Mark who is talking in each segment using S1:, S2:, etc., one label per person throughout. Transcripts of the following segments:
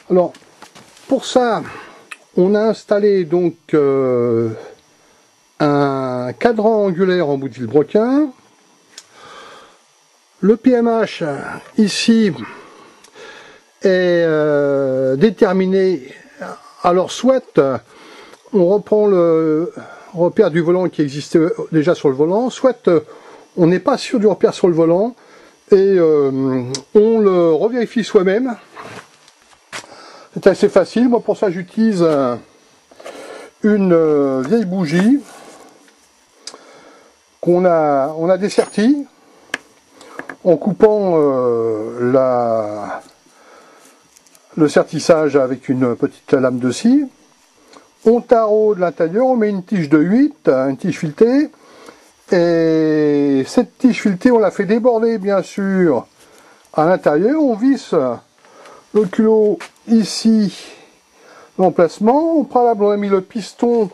S1: Alors, pour ça, on a installé donc un cadran angulaire en bout de vilebrequin. Le PMH ici est déterminé. Alors soit on reprend le repère du volant qui existait déjà sur le volant, soit on n'est pas sûr du repère sur le volant et on le revérifie soi-même. C'est assez facile. Moi pour ça j'utilise une vieille bougie qu'on a dessertie en coupant le sertissage avec une petite lame de scie. On taraude l'intérieur, on met une tige de 8, une tige filetée, et cette tige filetée on la fait déborder bien sûr à l'intérieur, on visse le culot ici, l'emplacement, au préalable on a mis le piston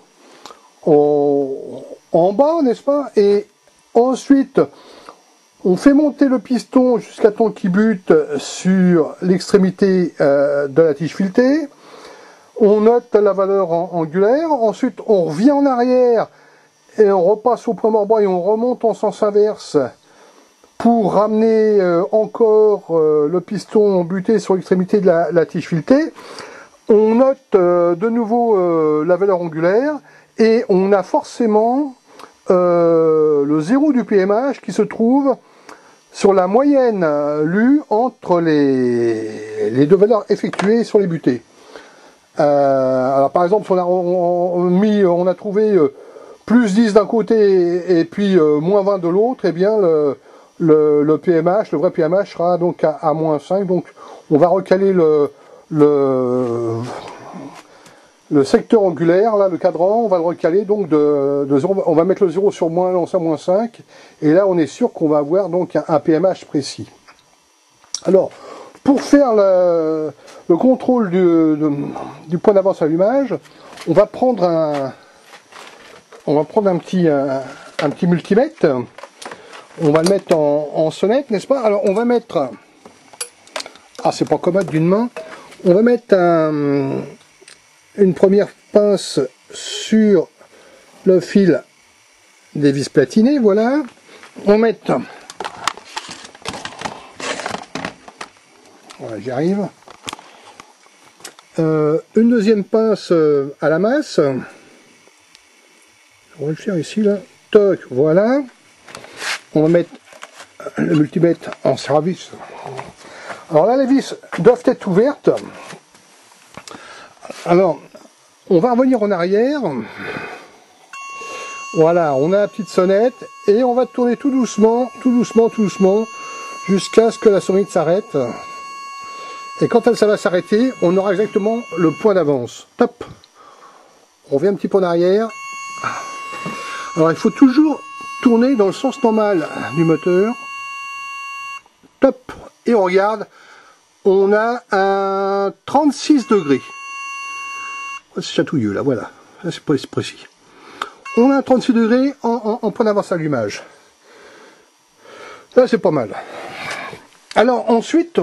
S1: en bas, n'est-ce pas, et ensuite on fait monter le piston jusqu'à temps qu'il bute sur l'extrémité de la tige filetée. On note la valeur angulaire. Ensuite, on revient en arrière et on repasse au point mort et on remonte en sens inverse pour ramener encore le piston buté sur l'extrémité de la tige filetée. On note de nouveau la valeur angulaire et on a forcément le zéro du PMH qui se trouve sur la moyenne lue entre les deux valeurs effectuées sur les butées. Alors par exemple, si on a trouvé plus 10 d'un côté et puis moins 20 de l'autre, et bien le PMH, le vrai PMH sera donc à moins 5. Donc on va recaler le secteur angulaire, là, le cadran, on va le recaler donc de 0, on va mettre le 0 sur moins 5, et là on est sûr qu'on va avoir donc un PMH précis. Alors, pour faire le contrôle du point d'avance allumage, on va prendre un petit multimètre, on va le mettre en sonnette, n'est-ce pas? Alors on va mettre, c'est pas commode d'une main, on va mettre une première pince sur le fil des vis platinées, voilà. On met, voilà, j'y arrive. Une deuxième pince à la masse. On va le faire ici, là. Toc, voilà. On va mettre le multimètre en service. Alors là, les vis doivent être ouvertes. Alors, on va revenir en arrière. Voilà, on a la petite sonnette et on va tourner tout doucement, jusqu'à ce que la sonnette s'arrête. Et quand ça va s'arrêter, on aura exactement le point d'avance. Top. On revient un petit peu en arrière. Alors, il faut toujours tourner dans le sens normal du moteur. Top. Et on regarde. On a un 36 degrés. C'est chatouilleux là, voilà, c'est précis. On a un 36 degrés en point d'avance allumage. Là c'est pas mal. Alors ensuite,